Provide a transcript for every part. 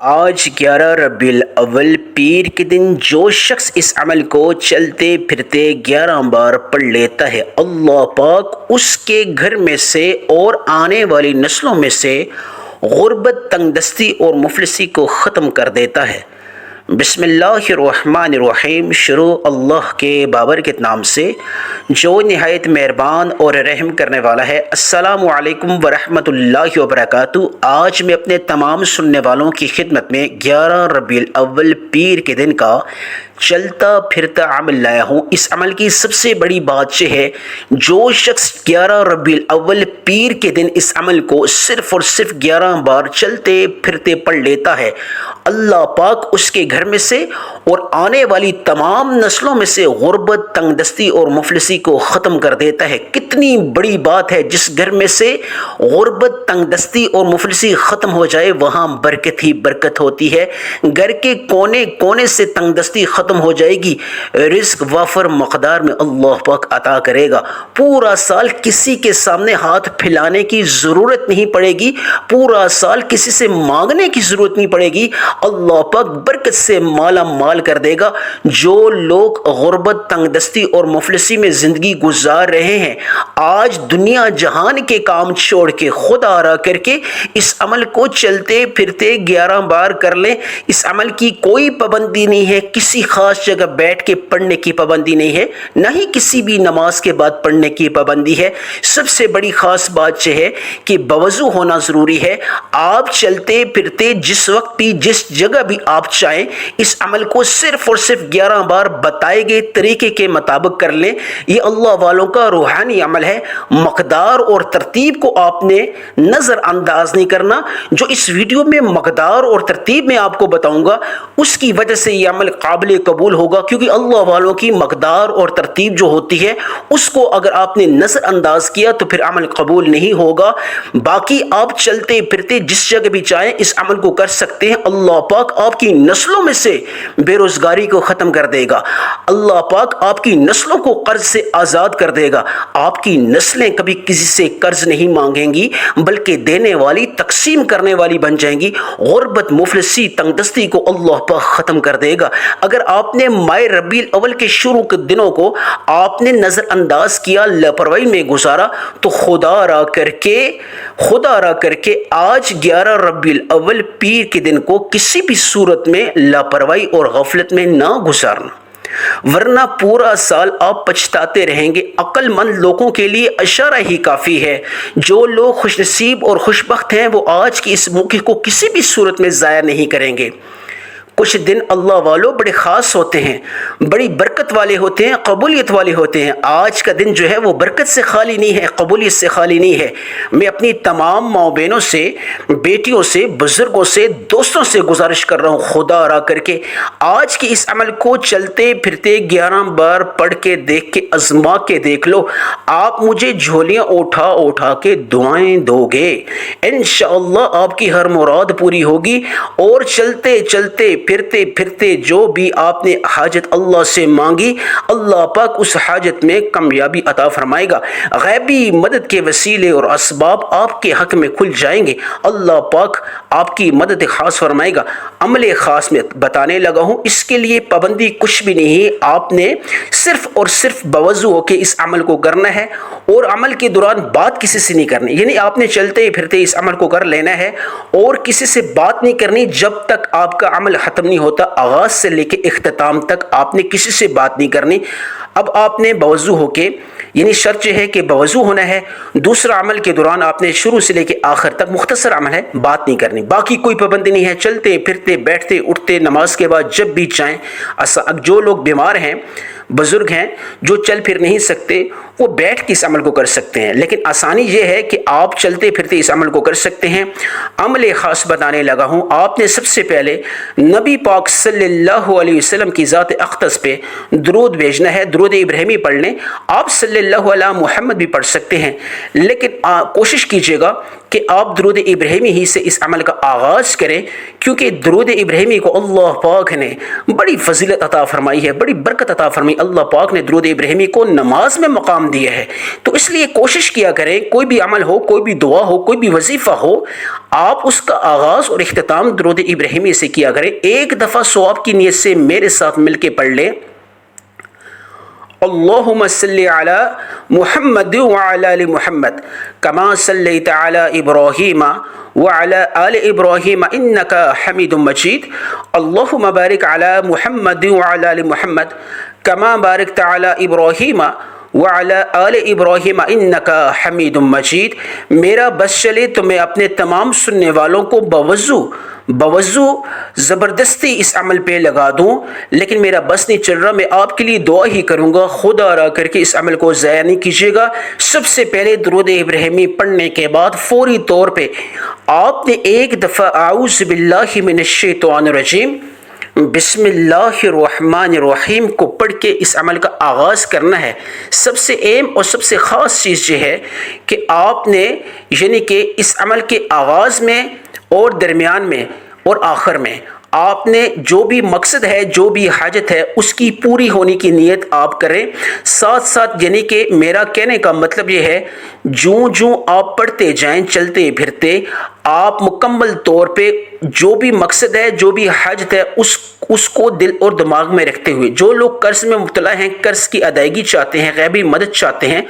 آج 11 ربیع الاول پیر کے دن جو شخص اس عمل کو چلتے پھرتے 11 بار پڑھ لیتا ہے، اللہ پاک اس کے گھر میں سے اور آنے والی نسلوں میں سے غربت، تنگ دستی اور مفلسی کو ختم کر دیتا ہے۔ بسم اللہ الرحمن الرحیم۔ شروع اللہ کے بابرکت نام سے جو نہایت مہربان اور رحم کرنے والا ہے۔ السلام علیکم ورحمۃ اللہ وبرکاتہ۔ آج میں اپنے تمام سننے والوں کی خدمت میں 11 ربیع الاول پیر کے دن کا چلتا پھرتا عمل لایا ہوں۔ اس عمل کی سب سے بڑی بات یہ ہے، جو شخص 11 ربیع الاول پیر کے دن اس عمل کو صرف اور صرف 11 بار چلتے پھرتے پڑھ لیتا ہے، اللہ پاک اس کے گھر میں سے اور آنے والی تمام نسلوں میں سے غربت، تنگ دستی اور مفلسی کو ختم کر دیتا ہے۔ کتنی بڑی بات ہے، جس گھر میں سے غربت، تنگ دستی اور مفلسی ختم ہو جائے وہاں برکت ہی برکت ہوتی ہے۔ گھر کے کونے کونے سے تنگ دستی ختم ہو جائے گی، رزق وافر مقدار میں اللہ پاک عطا کرے گا۔ پورا سال کسی کے سامنے ہاتھ پھیلانے کی ضرورت نہیں پڑے گی، پورا سال کسی سے مانگنے کی ضرورت نہیں پڑے گی، اللہ پاک برکت سے مالا مال کر دے گا۔ جو لوگ غربت، تنگ دستی اور مفلسی میں زندگی گزار رہے ہیں، آج دنیا جہان کے کام چھوڑ کے خدا را کر کے اس عمل کو چلتے پھرتے 11 بار کر لیں۔ اس عمل کی کوئی پابندی نہیں ہے، کسی خاص جگہ بیٹھ کے پڑھنے کی پابندی نہیں ہے، نہ ہی کسی بھی نماز کے بعد پڑھنے کی پابندی ہے۔ سب سے بڑی خاص بات یہ ہے کہ بوضو ہونا ضروری ہے۔ آپ چلتے پھرتے جس وقت بھی جس جگہ بھی آپ چاہیں اس عمل کو صرف اور صرف 11 بار بتائے گئے طریقے کے مطابق کر لیں۔ یہ اللہ والوں کا روحانی عمل ہے۔ مقدار اور ترتیب کو آپ نے نظر انداز نہیں کرنا۔ جو اس ویڈیو میں مقدار اور ترتیب میں آپ کو بتاؤں گا، اس کی وجہ سے یہ عمل قابل قبول ہوگا، کیونکہ اللہ والوں کی مقدار اور ترتیب جو ہوتی ہے اس کو اگر آپ نے نظر انداز کیا تو پھر عمل قبول نہیں ہوگا۔ باقی آپ چلتے پھرتے جس جگہ بھی چاہیں اس عمل کو کر سکتے ہیں۔ اللہ پاک آپ کی نسلوں میں سے بے روزگاری کو ختم کر دے گا، اللہ پاک آپ کی نسلوں کو قرض سے آزاد کر دے گا۔ آپ کی نسلیں کبھی کسی سے قرض نہیں مانگیں گی، بلکہ دینے والی، تقسیم کرنے والی بن جائیں گی۔ غربت، مفلسی، تنگ دستی کو اللہ پاک ختم کر دے گا۔ اگر آپ نے ماہ ربیع الاول کے شروع کے دنوں کو آپ نے نظر انداز کیا، لاپرواہی میں گزارا، تو خدا را کر کے آج 11 ربیع الاول پیر کے دن کو کسی بھی صورت میں لاپرواہی اور غفلت میں نہ گزارنا، ورنہ پورا سال آپ پچھتاتے رہیں گے۔ عقل مند لوگوں کے لیے اشارہ ہی کافی ہے۔ جو لوگ خوش نصیب اور خوش بخت ہیں وہ آج کی اس موقع کو کسی بھی صورت میں ضائع نہیں کریں گے۔ کچھ دن اللہ والوں بڑے خاص ہوتے ہیں، بڑی برکت والے ہوتے ہیں، قبولیت والے ہوتے ہیں۔ آج کا دن جو ہے وہ برکت سے خالی نہیں ہے، قبولیت سے خالی نہیں ہے۔ میں اپنی تمام ماؤں بہنوں سے، بیٹیوں سے، بزرگوں سے، دوستوں سے گزارش کر رہا ہوں، خدا را کر کے آج کے اس عمل کو چلتے پھرتے 11 بار پڑھ کے دیکھ کے آزما کے دیکھ لو۔ آپ مجھے جھولیاں اٹھا اٹھا کے دعائیں دو گے، انشاءاللہ آپ کی ہر مراد پوری ہوگی۔ اور چلتے چلتے پھرتے پھرتے جو بھی آپ نے حاجت اللہ سے مانگی، اللہ پاک اس حاجت میں کامیابی عطا فرمائے گا۔ غیبی مدد کے وسیلے اور اسباب آپ کے حق میں کھل جائیں گے، اللہ پاک آپ کی مدد خاص فرمائے گا۔ عمل خاص میں بتانے لگا ہوں، اس کے لیے پابندی کچھ بھی نہیں ہے۔ آپ نے صرف اور صرف بوضو ہو کے اس عمل کو کرنا ہے، اور عمل کے دوران بات کسی سے نہیں کرنی، یعنی آپ نے چلتے پھرتے اس عمل کو کر لینا ہے اور کسی سے بات نہیں کرنی جب تک آپ کا عمل ختم نہیں ہوتا۔ آغاز سے لے کے اختتام تک آپ نے کسی سے بات نہیں کرنی۔ اب آپ نے بوضو ہو کے، یعنی شرط یہ ہے کہ بوضو ہونا ہے۔ دوسرا عمل کے دوران آپ نے شروع سے لے کے آخر تک، مختصر عمل ہے، بات نہیں کرنی، باقی کوئی پابندی نہیں ہے۔ چلتے پھرتے بیٹھتے اٹھتے نماز کے بعد جب بھی چاہیں۔ جو لوگ بیمار ہیں، بزرگ ہیں، جو چل پھر نہیں سکتے، وہ بیٹھ کے اس عمل کو کر سکتے ہیں، لیکن آسانی یہ ہے کہ آپ چلتے پھرتے اس عمل کو کر سکتے ہیں۔ عمل خاص بتانے لگا ہوں۔ آپ نے سب سے پہلے نبی پاک صلی اللہ علیہ وسلم کی ذات اقدس پہ درود بھیجنا ہے، درود ابراہیمی پڑھ لیں۔ آپ صلی اللہ علیہ محمد بھی پڑھ سکتے ہیں، لیکن کوشش کیجیے گا کہ آپ درود ابراہیمی ہی سے اس عمل کا آغاز کریں، کیونکہ درود ابراہیمی کو اللہ پاک نے بڑی فضیلت عطا فرمائی ہے، بڑی برکت عطا فرمائی۔ اللہ پاک نے درود ابراہیمی کو نماز میں مقام پیغام دیا ہے۔ تو اس لیے کوشش کیا کریں، کوئی بھی عمل ہو، کوئی بھی دعا ہو، کوئی بھی وظیفہ ہو، آپ اس کا آغاز اور اختتام درود ابراہیمی سے کیا کریں۔ ایک دفعہ ثواب کی نیت سے میرے ساتھ مل کے پڑھ لیں، اللہم صلی علی محمد وعلی آل محمد کما صلیت علی ابراہیم وعلی آل ابراہیم انک حمید مجید، اللہم بارک علی محمد وعلی آل محمد کما بارکت علی ابراہیم وعلی آل ابراہیم انک حمید مجید۔ میرا بس چلے تو میں اپنے تمام سننے والوں کو بوضو زبردستی اس عمل پہ لگا دوں، لیکن میرا بس نہیں چل رہا، میں آپ کے لیے دعا ہی کروں گا، خدا را کر کے اس عمل کو ضائع نہیں کیجیے گا۔ سب سے پہلے درود ابراہیمی پڑھنے کے بعد فوری طور پہ آپ نے ایک دفعہ اعوذ باللہ من الشیطان الرجیم بسم اللہ الرحمن الرحیم کو پڑھ کے اس عمل کا آغاز کرنا ہے۔ سب سے اہم اور سب سے خاص چیز یہ ہے کہ آپ نے یعنی کہ اس عمل کے آغاز میں اور درمیان میں اور آخر میں آپ نے جو بھی مقصد ہے، جو بھی حاجت ہے، اس کی پوری ہونے کی نیت آپ کریں۔ ساتھ ساتھ یعنی کہ میرا کہنے کا مطلب یہ ہے، جوں آپ پڑھتے جائیں، چلتے پھرتے، آپ مکمل طور پہ جو بھی مقصد ہے، جو بھی حاجت ہے، اس کو دل اور دماغ میں رکھتے ہوئے، جو لوگ قرض میں مبتلا ہیں، قرض کی ادائیگی چاہتے ہیں، غیبی مدد چاہتے ہیں،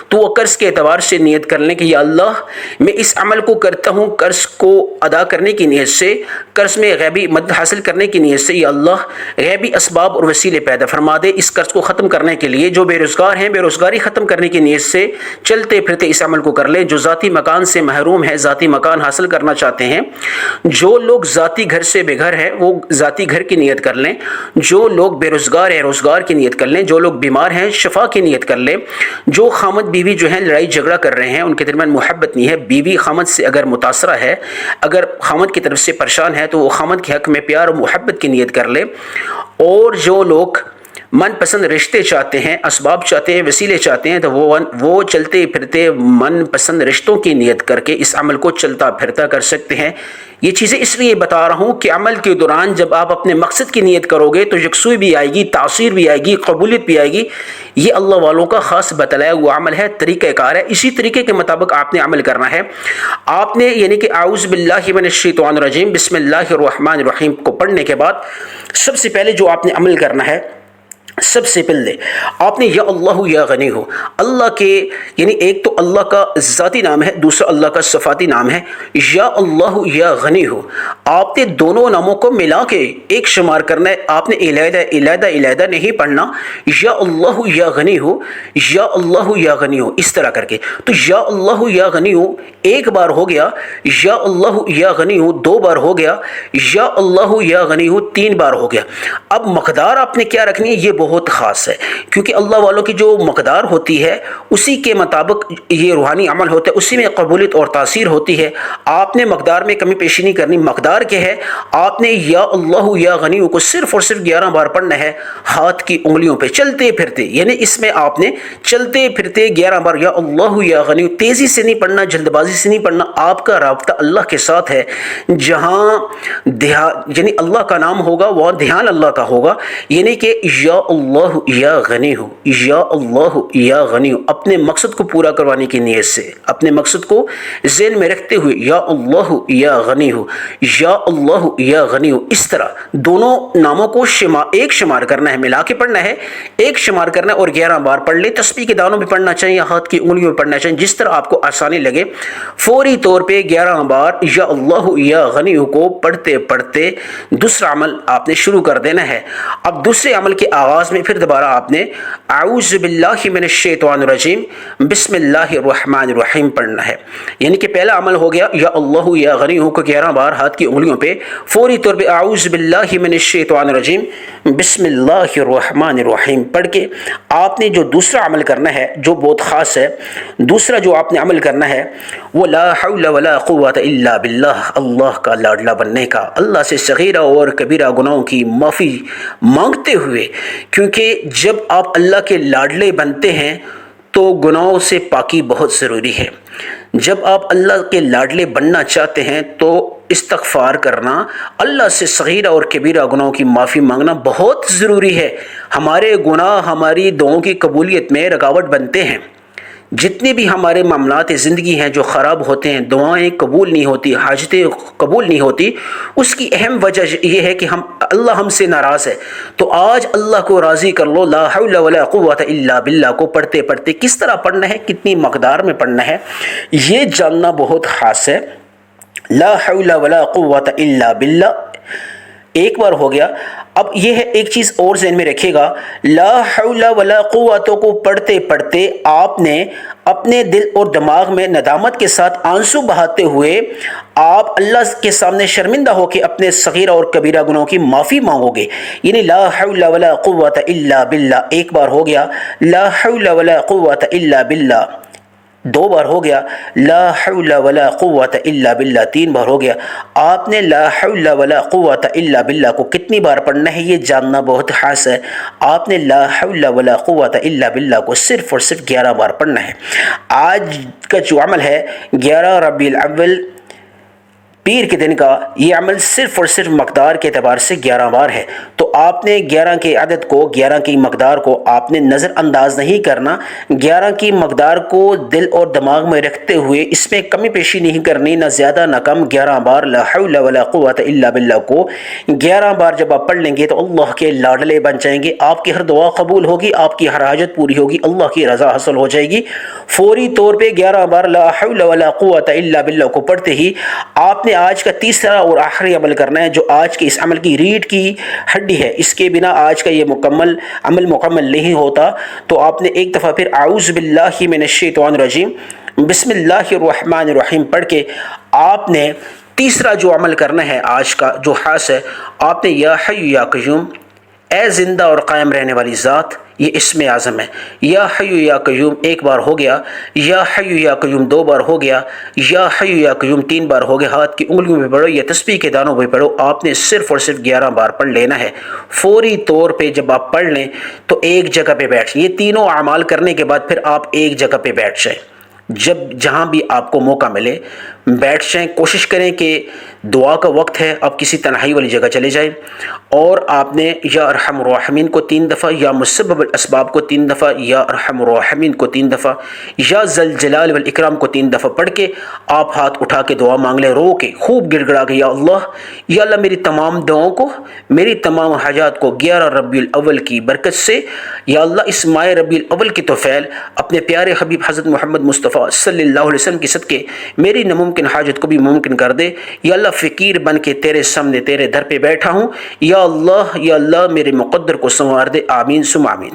تو وہ قرض کے اعتبار سے نیت کر لیں کہ یا اللہ میں اس عمل کو کرتا ہوں قرض کو ادا کرنے کی نیت سے، قرض میں غیبی مدد حاصل کرنے کی نیت سے، یا اللہ غیبی اسباب اور وسیلے پیدا فرما دے اس قرض کو ختم کرنے کے لیے۔ جو بے روزگار ہیں، بے روزگاری ختم کرنے کی نیت سے چلتے پھرتے اس عمل کو کر لیں۔ جو ذاتی مکان سے محروم ہے، ذاتی مکان حاصل کرنا چاہتے ہیں، جو لوگ ذاتی گھر سے بے گھر ہیں، وہ ذاتی گھر کی نیت کر لیں۔ جو لوگ بے روزگار ہیں، روزگار کی نیت کر لیں۔ جو لوگ بیمار ہیں، شفا کی نیت کر لیں۔ جو خامد بیوی جو ہیں لڑائی جھگڑا کر رہے ہیں، ان کے درمیان محبت نہیں ہے، بیوی خامد سے اگر متاثرہ ہے، اگر خامد کی طرف سے پریشان ہے، تو وہ خامد کے حق میں پیار اور محبت کی نیت کر لیں۔ اور جو لوگ من پسند رشتے چاہتے ہیں، اسباب چاہتے ہیں، وسیلے چاہتے ہیں، تو وہ چلتے پھرتے من پسند رشتوں کی نیت کر کے اس عمل کو چلتا پھرتا کر سکتے ہیں۔ یہ چیزیں اس لیے بتا رہا ہوں کہ عمل کے دوران جب آپ اپنے مقصد کی نیت کرو گے تو یکسوئی بھی آئے گی، تاثیر بھی آئے گی، قبولیت بھی آئے گی۔ یہ اللہ والوں کا خاص بتلایا ہوا عمل ہے، طریقہ کار ہے۔ اسی طریقے کے مطابق آپ نے عمل کرنا ہے۔ آپ نے یعنی کہ اعوذ باللہ من الشیطان الرجیم بسم اللہ الرحمن الرحیم کو پڑھنے کے بعد سب سے پہلے جو آپ نے عمل کرنا ہے، سب سے پہلے آپ نے یا اللہ یا غنی ہو، اللہ کے یعنی ایک تو اللہ کا ذاتی نام ہے، دوسرا اللہ کا صفاتی نام ہے، یا اللہ یا غنی ہو، آپ نے دونوں ناموں کو ملا کے ایک شمار کرنا ہے۔ آپ نے علیحدہ نہیں پڑھنا، یا اللہ یا غنی ہو، یا اللہ یا غنی ہو، اس طرح کر کے۔ تو یا اللہ یا غنی ہو ایک بار ہو گیا، یا اللہ یا غنی ہو دو بار ہو گیا، یا اللہ یا غنی ہو تین بار ہو گیا۔ اب مقدار آپ نے کیا رکھنی ہے، یہ بہت خاص ہے، کیونکہ اللہ والوں کی جو مقدار ہوتی ہے اسی کے مطابق یہ روحانی عمل ہوتا ہے، اسی میں قبولیت اور تاثیر ہوتی ہے۔ آپ نے مقدار میں کمی پیشی نہیں کرنی۔ مقدار کیا ہے، آپ نے یا اللہ یا غنی کو صرف اور صرف 11 بار پڑھنا ہے، ہاتھ کی انگلیوں پہ چلتے پھرتے، یعنی اس میں آپ نے چلتے پھرتے 11 بار یا اللہ یا غنی، تیزی سے نہیں پڑھنا، جلد بازی سے نہیں پڑھنا۔ آپ کا رابطہ اللہ کے ساتھ ہے، جہاں یعنی اللہ کا نام ہوگا وہاں دھیان اللہ کا ہوگا، یعنی کہ یا اللہ یا غنی ہو، یا اللہ یا غنی ہو، اپنے مقصد کو پورا کروانے کی نیت سے، اپنے مقصد کو ذہن میں رکھتے ہوئے یا اللہ یا غنی ہو، یا اللہ یا غنی ہو، اس طرح دونوں ناموں کو ایک شمار کرنا ہے، ملا کے پڑھنا ہے، ایک شمار کرنا ہے اور 11 بار پڑھ لے۔ تسبیح کے دانوں بھی پڑھنا چاہیے، ہاتھ کی انگلیوں میں پڑھنا چاہیے، جس طرح آپ کو آسانی لگے۔ فوری طور پہ 11 بار یا اللہ یا غنی کو پڑھتے پڑھتے دوسرا عمل آپ نے شروع کر دینا ہے۔ اب دوسرے عمل کے آغاز میں پھر دوبارہ آپ نے اعوذ باللہ من الشیطان الرجیم بسم اللہ الرحمن الرحیم پڑھنا ہے، یعنی کہ پہلا عمل ہو گیا یا اللہ یا غنی کو 11 بار ہاتھ کی انگلیوں پہ، فوری طور پہ اعوذ باللہ من الشیطان الرجیم بسم اللہ الرحمن الرحیم پڑھ کے آپ نے جو دوسرا عمل کرنا ہے جو بہت خاص ہے، دوسرا جو آپ نے عمل کرنا ہے وہ لا حول ولا قوت الا باللہ، اللہ کا لاڈلا بننے کا، اللہ سے صغیرہ اور کبیرہ گناہوں کی معافی مانگتے ہوئے، کیونکہ جب آپ اللہ کے لاڈلے بنتے ہیں تو گناہوں سے پاکی بہت ضروری ہے۔ جب آپ اللہ کے لاڈلے بننا چاہتے ہیں تو استغفار کرنا، اللہ سے صغیرہ اور کبیرہ گناہوں کی معافی مانگنا بہت ضروری ہے۔ ہمارے گناہ ہماری دعاؤں کی قبولیت میں رکاوٹ بنتے ہیں۔ جتنے بھی ہمارے معاملات زندگی ہیں جو خراب ہوتے ہیں، دعائیں قبول نہیں ہوتی، حاجتیں قبول نہیں ہوتی، اس کی اہم وجہ یہ ہے کہ اللہ ہم سے ناراض ہے۔ تو آج اللہ کو راضی کر لو۔ لا حول ولا قوت الا باللہ کو پڑھتے پڑھتے کس طرح پڑھنا ہے، کتنی مقدار میں پڑھنا ہے، یہ جاننا بہت خاص ہے۔ لا حول ولا قوت الا باللہ ایک بار ہو گیا۔ اب یہ ہے ایک چیز اور ذہن میں رکھیے گا، لا حول ولا قوت کو پڑھتے پڑھتے آپ نے اپنے دل اور دماغ میں ندامت کے ساتھ آنسو بہاتے ہوئے آپ اللہ کے سامنے شرمندہ ہو کے اپنے صغیرہ اور کبیرہ گناہوں کی معافی مانگو گے۔ یعنی لا حول ولا قوت الا باللہ ایک بار ہو گیا، لا حول ولا قوت الا باللہ دو بار ہو گیا، لا حول ولا قوت الا باللہ تین بار ہو گیا۔ آپ نے لا حول ولا قوت الا باللہ کو کتنی بار پڑھنا ہے یہ جاننا بہت خاص ہے۔ آپ نے لا حول ولا قوت الا باللہ کو صرف اور صرف 11 بار پڑھنا ہے۔ آج کا جو عمل ہے 11 ربیع الاول پیر کے دن کا، یہ عمل صرف اور صرف مقدار کے اعتبار سے 11 بار ہے۔ تو آپ نے 11 کے عدد کو، 11 کی مقدار کو آپ نے نظر انداز نہیں کرنا، 11 کی مقدار کو دل اور دماغ میں رکھتے ہوئے اس میں کمی پیشی نہیں کرنی، نہ زیادہ نہ کم۔ 11 بار لا حول ولا قوت الا باللہ کو 11 بار جب آپ پڑھ لیں گے تو اللہ کے لاڈلے بن جائیں گے، آپ کی ہر دعا قبول ہوگی، آپ کی ہر حاجت پوری ہوگی، اللہ کی رضا حاصل ہو جائے گی۔ فوری طور پہ 11 بار لا حول ولا قوت الا باللہ کو پڑھتے ہی آپ نے آج کا تیسرا اور آخری عمل کرنا ہے، جو آج کے اس عمل کی ریڑھ کی ہڈی ہے، اس کے بنا آج کا یہ عمل مکمل نہیں ہوتا۔ تو آپ نے ایک دفعہ پھر اعوذ باللہ من الشیطان الرجیم بسم اللہ الرحمن الرحیم پڑھ کے آپ نے تیسرا جو عمل کرنا ہے آج کا جو خاص ہے، آپ نے یا حی یا قیوم، اے زندہ اور قائم رہنے والی ذات، یہ اسم اعظم ہے۔ یا حی یا قیوم ایک بار ہو گیا، یا حی یا قیوم دو بار ہو گیا، یا حی یا قیوم تین بار ہو گیا۔ ہاتھ کی انگلیوں میں پڑھو یا تسبیح کے دانوں میں پڑھو، آپ نے صرف اور صرف 11 بار پڑھ لینا ہے۔ فوری طور پہ جب آپ پڑھ لیں تو ایک جگہ پہ بیٹھ، یہ تینوں اعمال کرنے کے بعد پھر آپ ایک جگہ پہ بیٹھ جائیں، جہاں بھی آپ کو موقع ملے بیٹھ جائیں۔ کوشش کریں کہ دعا کا وقت ہے، آپ کسی تنہائی والی جگہ چلے جائیں اور آپ نے یا ارحم الراحمین کو 3 دفعہ، یا مسبب الاسباب کو 3 دفعہ، یا ارحم الراحمین کو 3 دفعہ، یا ذل جلال والاکرام کو 3 دفعہ پڑھ کے آپ ہاتھ اٹھا کے دعا مانگ لیں، رو کے خوب گڑ گڑا کے، یا اللہ میری تمام دعاؤں کو، میری تمام حاجات کو 11 ربیع الاول کی برکت سے، یا اللہ اس ماہ ربیع الاول کی توفیل اپنے پیارے حبیب حضرت محمد مصطفیٰ صلی اللہ علیہ وسلم کی صدقے میری ناممکن حاجت کو بھی ممکن کر دے۔ یا اللہ فقیر بن کے تیرے سامنے تیرے در پہ بیٹھا ہوں، یا اللہ میرے مقدر کو سنوار دے، آمین ثم آمین۔